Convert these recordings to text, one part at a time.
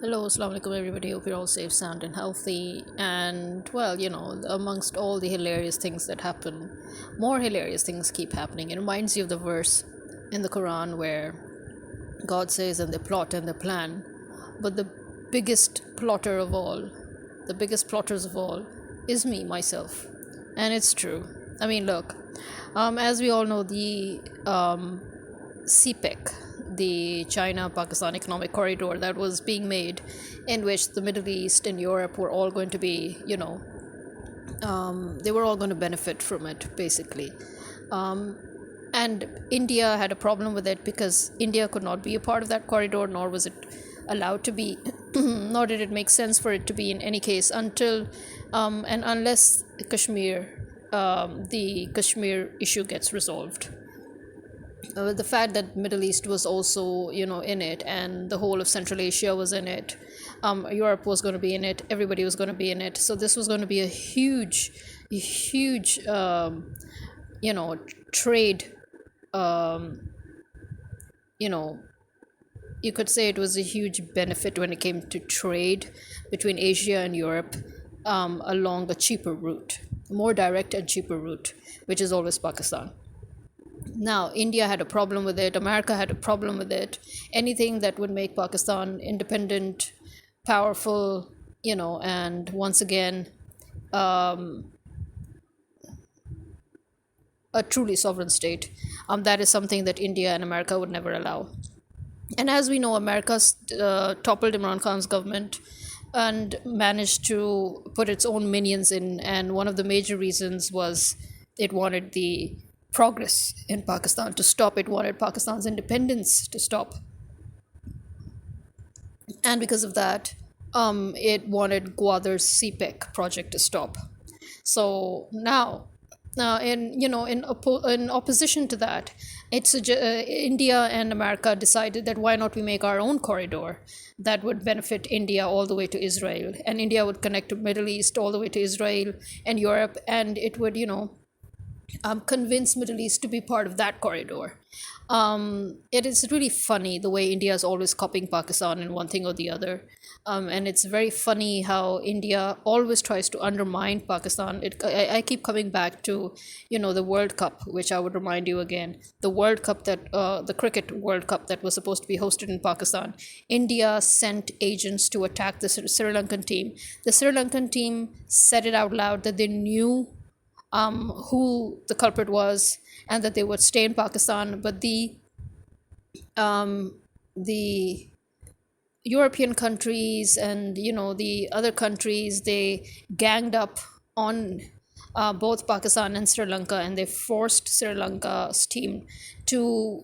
Hello, assalamu alaikum everybody. Hope you're all safe, sound, and healthy. And well, amongst all the hilarious things that happen, more hilarious things keep happening. It reminds you of the verse in the Quran where God says, and they plot and they plan, but the biggest plotter of all, the biggest plotters of all, is me, myself. And it's true. I mean, look, as we all know, the CPEC, the China Pakistan Economic Corridor that was being made, in which the Middle East and Europe were all going to be, they were all going to benefit from it, basically. And India had a problem with it because India could not be a part of that corridor, nor was it allowed to be, nor did it make sense for it to be in any case until and unless the Kashmir issue gets resolved. The fact that Middle East was also in it, and the whole of Central Asia was in it, Europe was going to be in it, everybody was going to be in it, so this was going to be a huge trade. Um, you know you could say it was a huge benefit when it came to trade between Asia and Europe, along a cheaper route, more direct and cheaper route, which is always Pakistan. Now, India had a problem with it, America had a problem with it. Anything that would make Pakistan independent, powerful, and once again, um, a truly sovereign state, that is something that India and America would never allow. And as we know, America's toppled Imran Khan's government and managed to put its own minions in. And one of the major reasons was it wanted the progress in Pakistan to stop. It wanted Pakistan's independence to stop. And because of that, it wanted Gwadar's CPEC project to stop. So now, in opposition to that, India and America decided that why not we make our own corridor that would benefit India all the way to Israel, and India would connect to Middle East all the way to Israel and Europe, and it would convince Middle East to be part of that corridor. It is really funny the way India is always copying Pakistan in one thing or the other. And it's very funny how India always tries to undermine Pakistan. I keep coming back to, the World Cup, which I would remind you again. The World Cup the Cricket World Cup that was supposed to be hosted in Pakistan. India sent agents to attack the Sri Lankan team. The Sri Lankan team said it out loud that they knew who the culprit was, and that they would stay in Pakistan. But the European countries and the other countries, they ganged up on both Pakistan and Sri Lanka, and they forced Sri Lanka's team to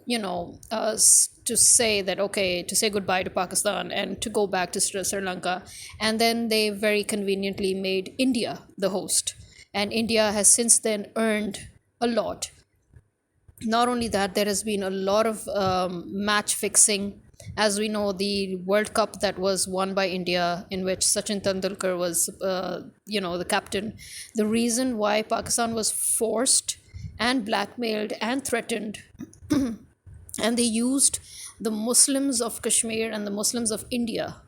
to say that okay, to say goodbye to Pakistan and to go back to Sri Lanka. And then they very conveniently made India the host, and India has since then earned a lot. Not only that, there has been a lot of match fixing. As we know, the World Cup that was won by India, in which Sachin Tendulkar was, the captain. The reason why Pakistan was forced and blackmailed and threatened, and they used the Muslims of Kashmir and the Muslims of India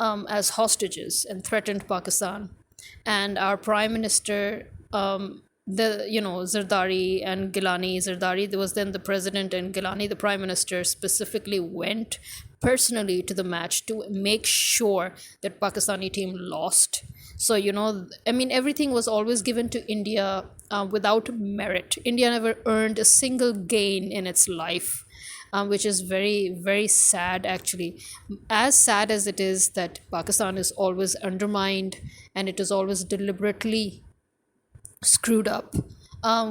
as hostages and threatened Pakistan. And our prime minister, Zardari and Gilani, Zardari was then the president, and Gilani the prime minister, specifically went personally to the match to make sure that Pakistani team lost. So everything was always given to India without merit. India never earned a single gain in its life, which is very, very sad, actually. As sad as it is that Pakistan is always undermined and it is always deliberately screwed up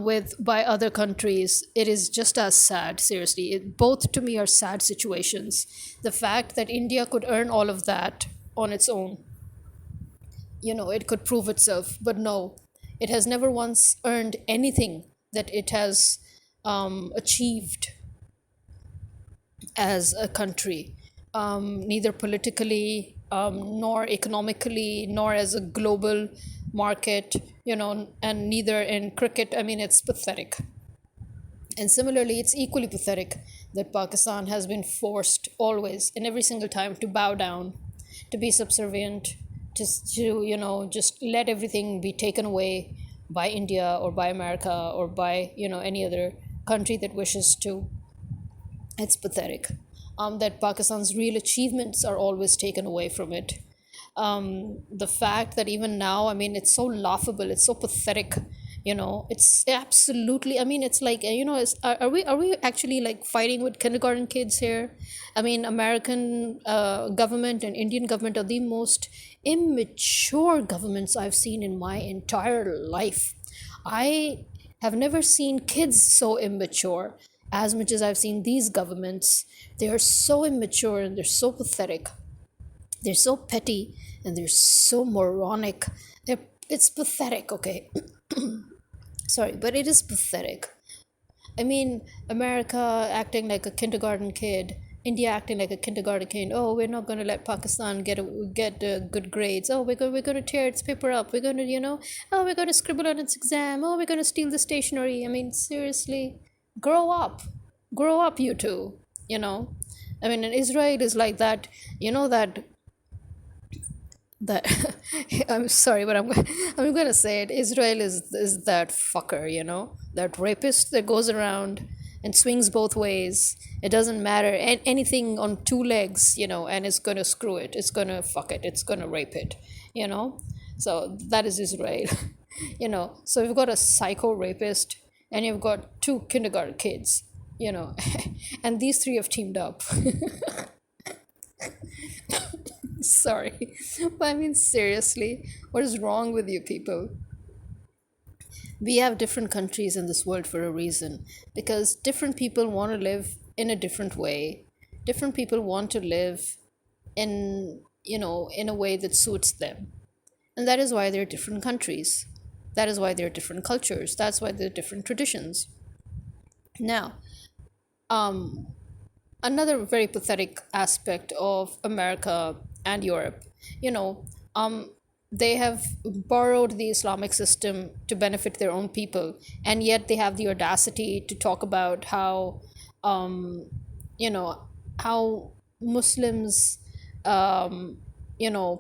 with by other countries, it is just as sad. Seriously, both to me are sad situations. The fact that India could earn all of that on its own, it could prove itself, but no, it has never once earned anything that it has achieved as a country, neither politically, nor economically, nor as a global market, and neither in cricket. I mean, it's pathetic. And similarly, it's equally pathetic that Pakistan has been forced always and every single time to bow down to be subservient, just to, just let everything be taken away by India or by America or by, any other country that wishes to. It's pathetic that Pakistan's real achievements are always taken away from it. The fact that even now, I mean, it's so laughable, it's so pathetic. It's absolutely. I mean, it's like, are we actually like fighting with kindergarten kids here? I mean, American government and Indian government are the most immature governments I've seen in my entire life. I have never seen kids so immature as much as I've seen these governments. They are so immature and they're so pathetic. They're so petty and they're so moronic. It's pathetic, okay? Sorry, but it is pathetic. I mean, America acting like a kindergarten kid, India acting like a kindergarten kid. Oh, we're not going to let Pakistan get good grades. Oh, we're going to tear its paper up. We're going to, oh, we're going to scribble on its exam. Oh, we're going to steal the stationery. I mean, seriously, grow up, grow up, you two. You know, I mean, and Israel is like that. That I'm sorry, but I'm gonna say it. Israel is that fucker, that rapist that goes around and swings both ways. It doesn't matter, and anything on two legs, and it's gonna screw it. It's gonna fuck it. It's gonna rape it, you know. So that is Israel, So you've got a psycho rapist, and you've got two kindergarten kids, and these three have teamed up. Sorry. But I mean, seriously, what is wrong with you people? We have different countries in this world for a reason, because different people want to live in a different way. Different people want to live in a way that suits them. And that is why there are different countries. That is why there are different cultures. That's why there are different traditions. Now, um, another very pathetic aspect of America and Europe, you know, um, they have borrowed the Islamic system to benefit their own people, and yet they have the audacity to talk about um, you know, how Muslims, um,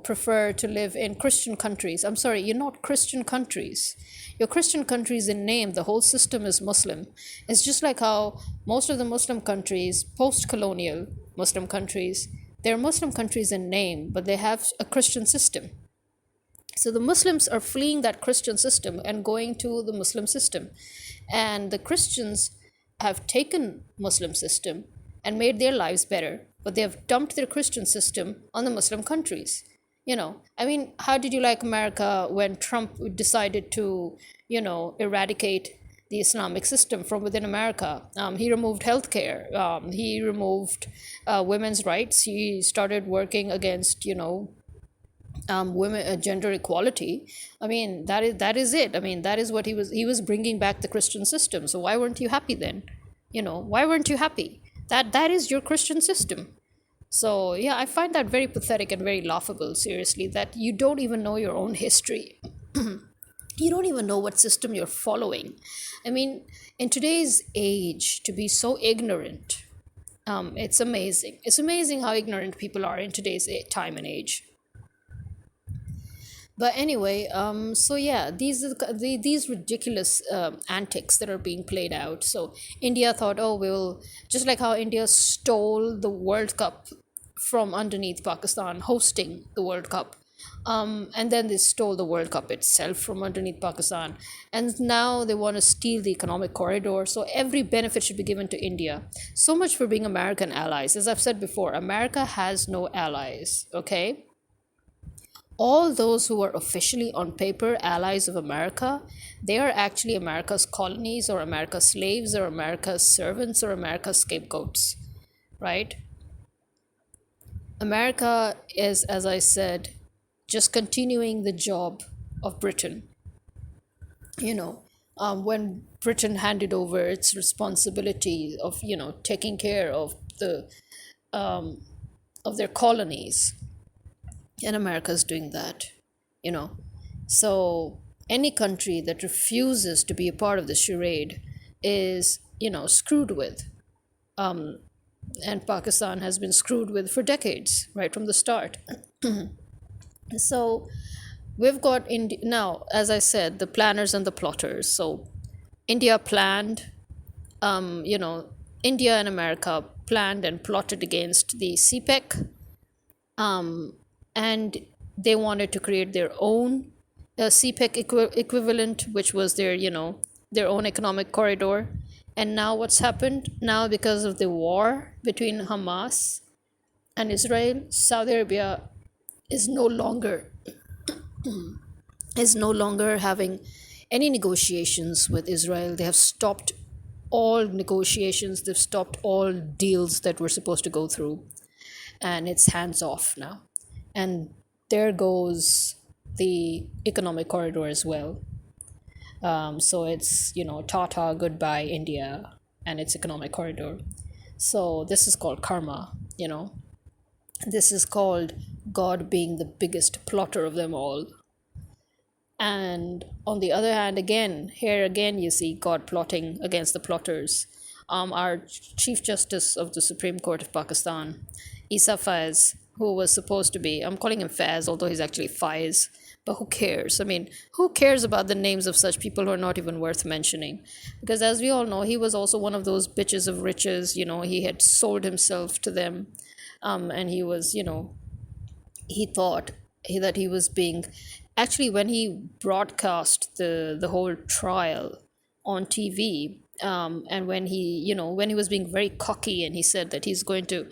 prefer to live in Christian countries. I'm sorry, you're not Christian countries. Your Christian countries in name, the whole system is Muslim. It's just like how most of the Muslim countries, post-colonial Muslim countries, they're Muslim countries in name, but they have a Christian system. So the Muslims are fleeing that Christian system and going to the Muslim system. And the Christians have taken Muslim system and made their lives better, but they have dumped their Christian system on the Muslim countries. I mean, how did you like America when Trump decided to, eradicate the Islamic system from within America? He removed healthcare. He removed women's rights. He started working against, women gender equality. I mean, that is it. I mean, that is what he was bringing back the Christian system. So why weren't you happy then? Why weren't you happy? That is your Christian system. So yeah, I find that very pathetic and very laughable, seriously, that you don't even know your own history. You don't even know what system you're following. I mean, in today's age, to be so ignorant, it's amazing. It's amazing how ignorant people are in today's time and age. But anyway, so yeah, these are these ridiculous antics that are being played out. So India thought, oh, we'll, just like how India stole the World Cup from underneath Pakistan hosting the World Cup. And then they stole the World Cup itself from underneath Pakistan. And now they want to steal the economic corridor. So every benefit should be given to India. So much for being American allies. As I've said before, America has no allies, okay? All those who are officially on paper allies of America, they are actually America's colonies or America's slaves or America's servants or America's scapegoats, right? America is, as I said, just continuing the job of Britain. When Britain handed over its responsibility of, taking care of their colonies, and America is doing that, you know. So any country that refuses to be a part of the charade is, screwed with. and Pakistan has been screwed with for decades, right from the start. So we've got now, as I said, the planners and the plotters. So India planned, you know, India and America planned and plotted against the CPEC, and they wanted to create their own CPEC equivalent, which was their, their own economic corridor. And now what's happened? Now, because of the war between Hamas and Israel, Saudi Arabia is no longer having any negotiations with Israel. They have stopped all negotiations. They've stopped all deals that were supposed to go through, and it's hands off now. And there goes the economic corridor as well. So it's, Tata, goodbye, India, and its economic corridor. So this is called karma, This is called God being the biggest plotter of them all. And on the other hand, again, here again, you see God plotting against the plotters. Our Chief Justice of the Supreme Court of Pakistan, Isa Faiz, who was supposed to be, I'm calling him Faiz, although he's actually Faiz, but who cares? I mean, who cares about the names of such people who are not even worth mentioning? Because as we all know, he was also one of those bitches of riches, he had sold himself to them. And he was, he thought that he was being, actually, when he broadcast the whole trial on TV, and when he was being very cocky, and he said that he's going to,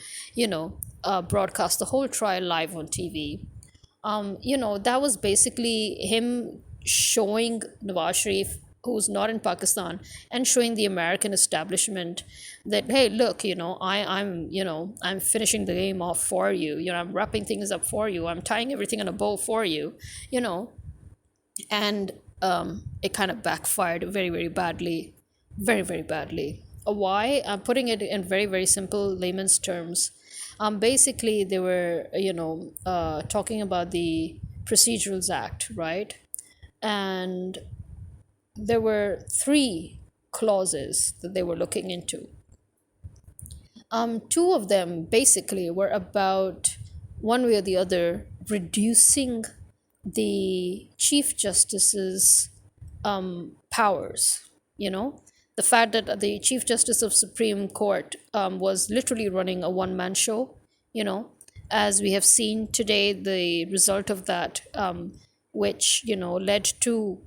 broadcast the whole trial live on TV. That was basically him showing Nawaz Sharif, who's not in Pakistan, and showing the American establishment that, hey, look, I'm finishing the game off for you. I'm wrapping things up for you. I'm tying everything in a bow for you. And it kind of backfired very, very badly, very, very badly. Why? I'm putting it in very, very simple layman's terms. Basically, they were, talking about the Procedurals Act, right? And there were three clauses that they were looking into. Two of them basically were about, one way or the other, reducing the Chief Justice's powers. The fact that the Chief Justice of Supreme Court was literally running a one-man show, as we have seen today, the result of that, which, led to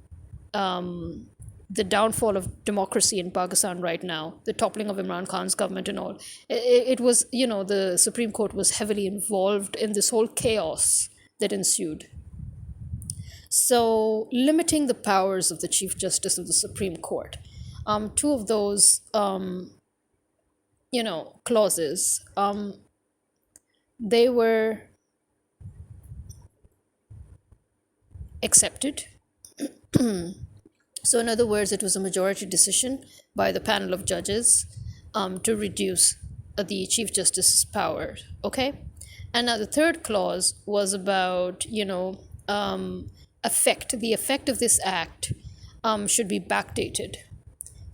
the downfall of democracy in Pakistan right now, the toppling of Imran Khan's government and all. It was, the Supreme Court was heavily involved in this whole chaos that ensued. So, limiting the powers of the Chief Justice of the Supreme Court. Two of those, clauses, they were accepted. So, in other words, it was a majority decision by the panel of judges to reduce the Chief Justice's power. Okay? And now the third clause was about, the effect of this act should be backdated.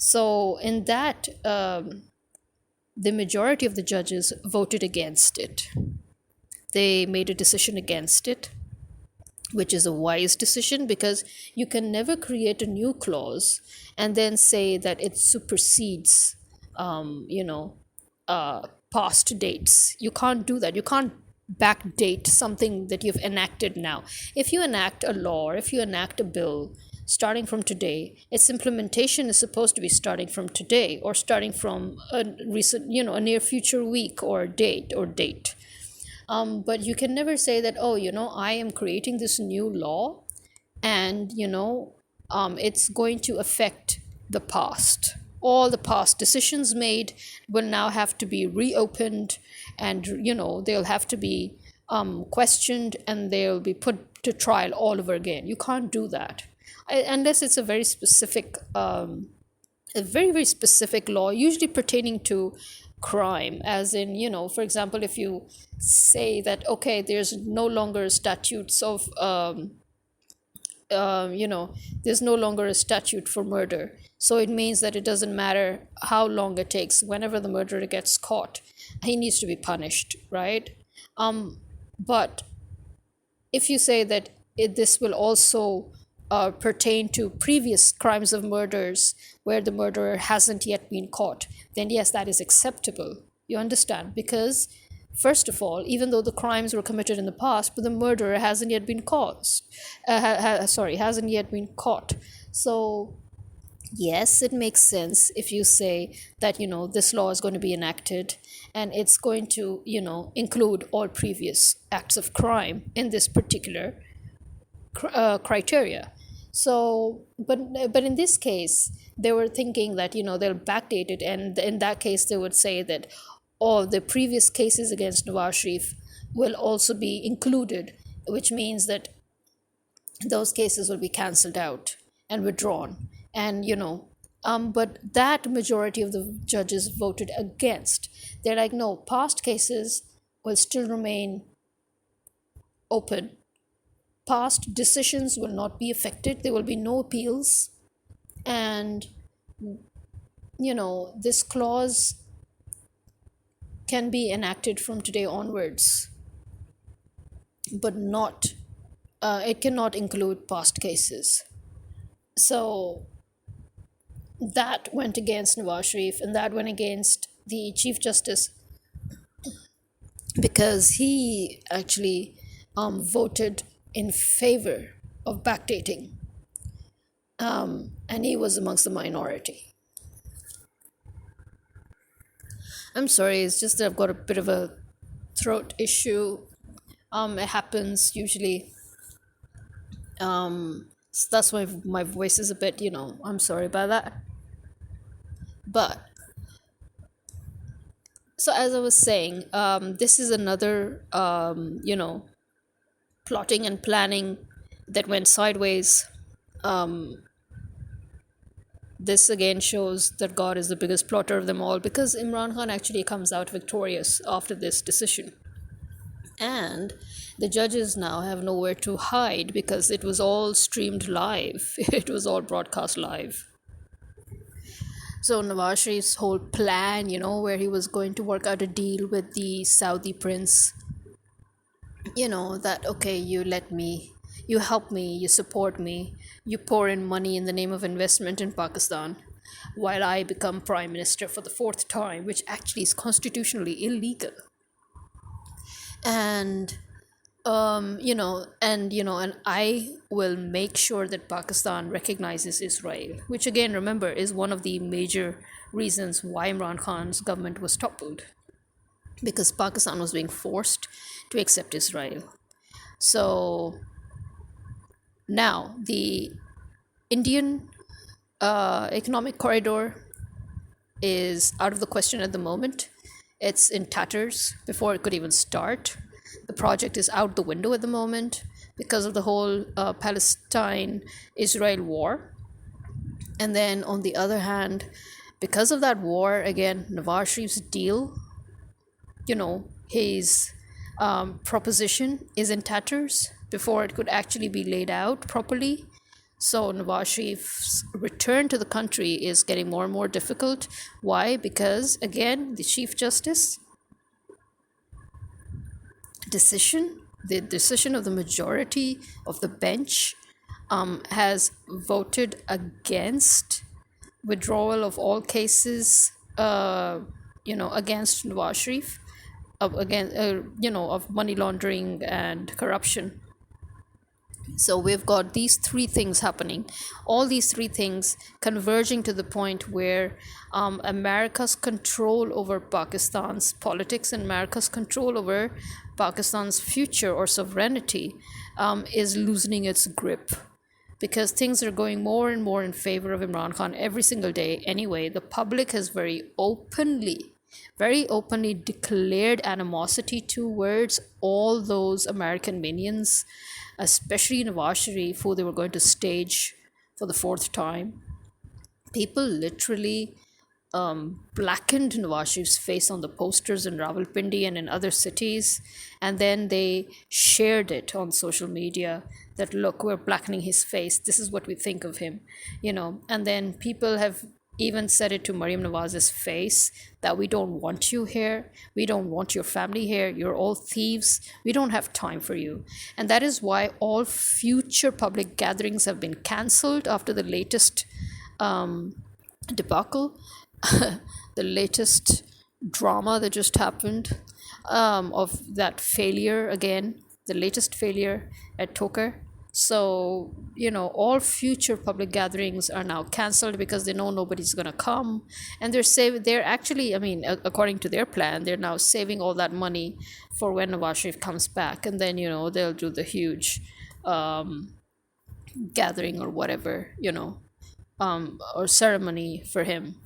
So, in that, the majority of the judges voted against it. They made a decision against it, which is a wise decision, because you can never create a new clause and then say that it supersedes, past dates. You can't do that. You can't backdate something that you've enacted now. If you enact a law, or if you enact a bill starting from today, its implementation is supposed to be starting from today, or starting from a recent, a near future week or date. But you can never say that, I am creating this new law, and, it's going to affect the past. All the past decisions made will now have to be reopened, and, they'll have to be questioned, and they'll be put to trial all over again. You can't do that. Unless it's a very specific, a very, very specific law, usually pertaining to crime, as in, for example, if you say that, okay, there's no longer statutes of there's no longer a statute for murder. So it means that it doesn't matter how long it takes. Whenever the murderer gets caught, he needs to be punished, right? But if you say that this will also pertain to previous crimes of murders where the murderer hasn't yet been caught, then yes, that is acceptable. You understand? Because, first of all, even though the crimes were committed in the past, but the murderer hasn't yet been caught. Hasn't yet been caught. So yes, it makes sense if you say that, this law is going to be enacted and it's going to, include all previous acts of crime in this particular criteria. So, but in this case, they were thinking that, they'll backdate it, and in that case, they would say that all the previous cases against Nawaz Sharif will also be included, which means that those cases will be cancelled out and withdrawn. And but that majority of the judges voted against. They're like, no, past cases will still remain open. Past decisions will not be affected. There will be no appeals. And this clause can be enacted from today onwards, but not it cannot include past cases. So that went against Nawaz Sharif, and that went against the Chief Justice, because he actually voted in favor of backdating, and he was amongst the minority. I'm sorry, it's just that I've got a bit of a throat issue. It happens usually. So that's why my voice is a bit, I'm sorry about that. But so as I was saying, this is another, plotting and planning that went sideways. This again shows that God is the biggest plotter of them all, because Imran Khan actually comes out victorious after this decision. And the judges now have nowhere to hide because it was all streamed live. It was all broadcast live. So Nawaz Sharif's whole plan, where he was going to work out a deal with the Saudi prince, that, okay, you help me, you support me, you pour in money in the name of investment in Pakistan, while I become prime minister for the fourth time, which actually is constitutionally illegal. And and I will make sure that Pakistan recognizes Israel, which again, remember, is one of the major reasons why Imran Khan's government was toppled, because Pakistan was being forced to accept Israel. So now the Indian economic corridor is out of the question at the moment. It's in tatters before it could even start. The project is out the window at the moment because of the whole Palestine-Israel war. And then on the other hand, because of that war, again, Nawaz Sharif's deal, his proposition is in tatters before it could actually be laid out properly. So Nawaz Sharif's return to the country is getting more and more difficult. Why? Because, again, the Chief Justice the decision of the majority of the bench has voted against withdrawal of all cases, against Nawaz Sharif, of money laundering and corruption. So we've got these three things happening, all these three things converging to the point where America's control over Pakistan's politics and America's control over Pakistan's future or sovereignty is loosening its grip, because things are going more and more in favor of Imran Khan every single day. Anyway, the public has very openly declared animosity towards all those American minions, especially Nawaz Sharif, who they were going to stage for the fourth time. People literally blackened Nawaz Sharif's face on the posters in Rawalpindi and in other cities, and then they shared it on social media that look, we're blackening his face. This is what we think of him, And then people have even said it to Mariam Nawaz's face that we don't want you here, we don't want your family here, you're all thieves, we don't have time for you. And that is why all future public gatherings have been cancelled after the latest debacle, the latest drama that just happened, of that failure again, the latest failure at Toker. So, all future public gatherings are now cancelled because they know nobody's going to come. And they're actually, I mean, according to their plan, they're now saving all that money for when Nawaz Sharif comes back. And then, they'll do the huge gathering or whatever, or ceremony for him.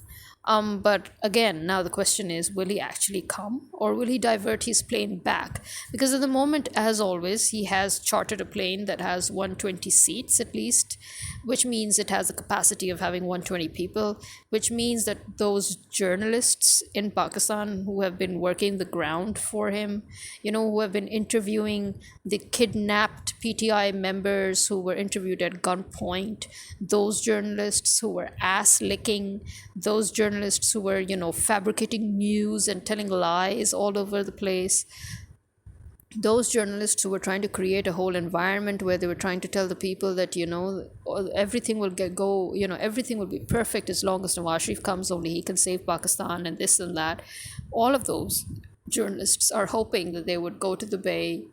But again, now the question is, will he actually come or will he divert his plane back? Because at the moment, as always, he has chartered a plane that has 120 seats at least, which means it has the capacity of having 120 people, which means that those journalists in Pakistan who have been working the ground for him, who have been interviewing the kidnapped PTI members who were interviewed at gunpoint, those journalists who were ass licking, those journalists who were, fabricating news and telling lies all over the place, those journalists who were trying to create a whole environment where they were trying to tell the people that, everything will everything will be perfect as long as Nawaz Sharif comes, only he can save Pakistan and this and that. All of those journalists are hoping that they would go to the Bay,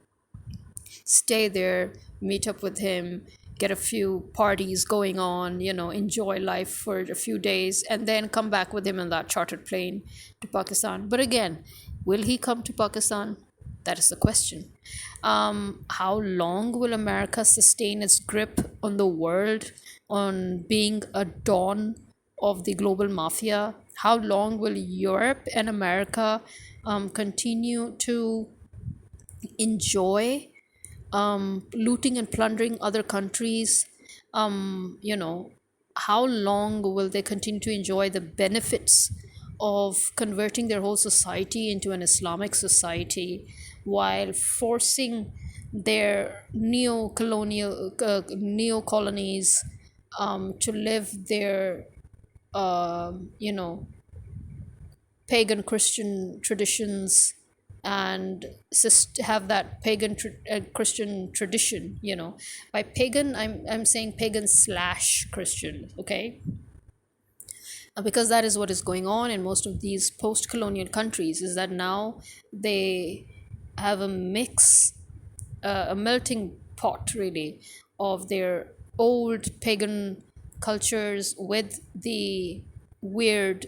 stay there, meet up with him, get a few parties going on, enjoy life for a few days, and then come back with him in that chartered plane to Pakistan. But again, will he come to Pakistan? That is the question. How long will America sustain its grip on the world, on being a dawn of the global mafia? How long will Europe and America continue to enjoy looting and plundering other countries? How long will they continue to enjoy the benefits of converting their whole society into an Islamic society while forcing their neo colonies to live their you know pagan Christian traditions and have that pagan Christian tradition. By pagan, I'm saying pagan slash Christian, okay? Because that is what is going on in most of these post-colonial countries, is that now they have a mix, a melting pot really, of their old pagan cultures with the weird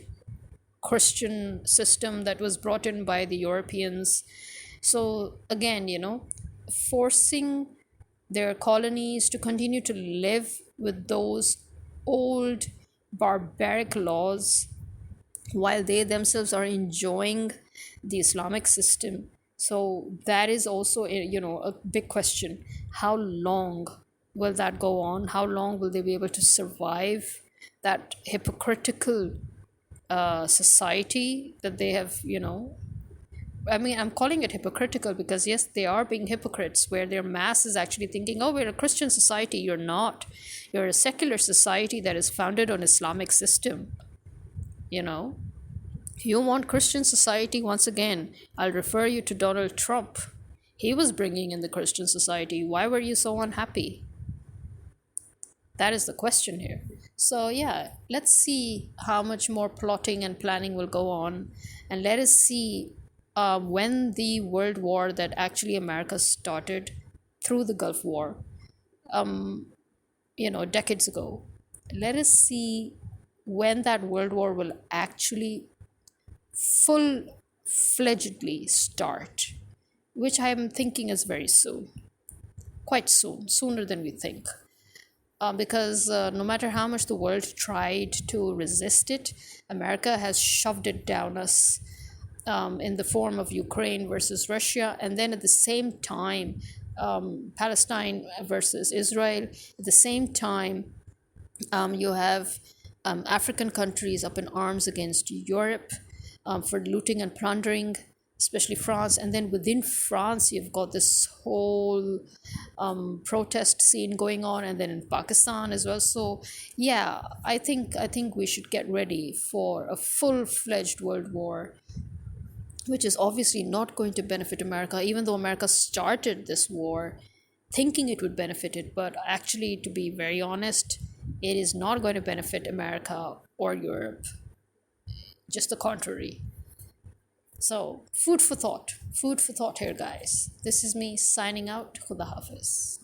Christian system that was brought in by the Europeans. So again, forcing their colonies to continue to live with those old barbaric laws while they themselves are enjoying the Islamic system. So that is also a big question. How long will that go on? How long will they be able to survive that hypocritical society that they have? I mean, I'm calling it hypocritical because yes, they are being hypocrites, where their mass is actually thinking, oh, we're a Christian society. You're not. You're a secular society that is founded on Islamic system. You want Christian society? Once again, I'll refer you to Donald Trump. He was bringing in the Christian society. Why were you so unhappy? That is the question here. So yeah, let's see how much more plotting and planning will go on, and let us see when the world war that actually America started through the Gulf War, decades ago. Let us see when that world war will actually full-fledgedly start, which I'm thinking is very soon, quite soon, sooner than we think. Because no matter how much the world tried to resist it, America has shoved it down us, in the form of Ukraine versus Russia, and then at the same time, Palestine versus Israel. At the same time, you have African countries up in arms against Europe for looting and plundering, especially France. And then within France, you've got this whole protest scene going on, and then in Pakistan as well. So, yeah, I think we should get ready for a full-fledged world war, which is obviously not going to benefit America, even though America started this war thinking it would benefit it. But actually, to be very honest, it is not going to benefit America or Europe, just the contrary. So, food for thought. Food for thought here, guys. This is me signing out. Khuda Hafiz.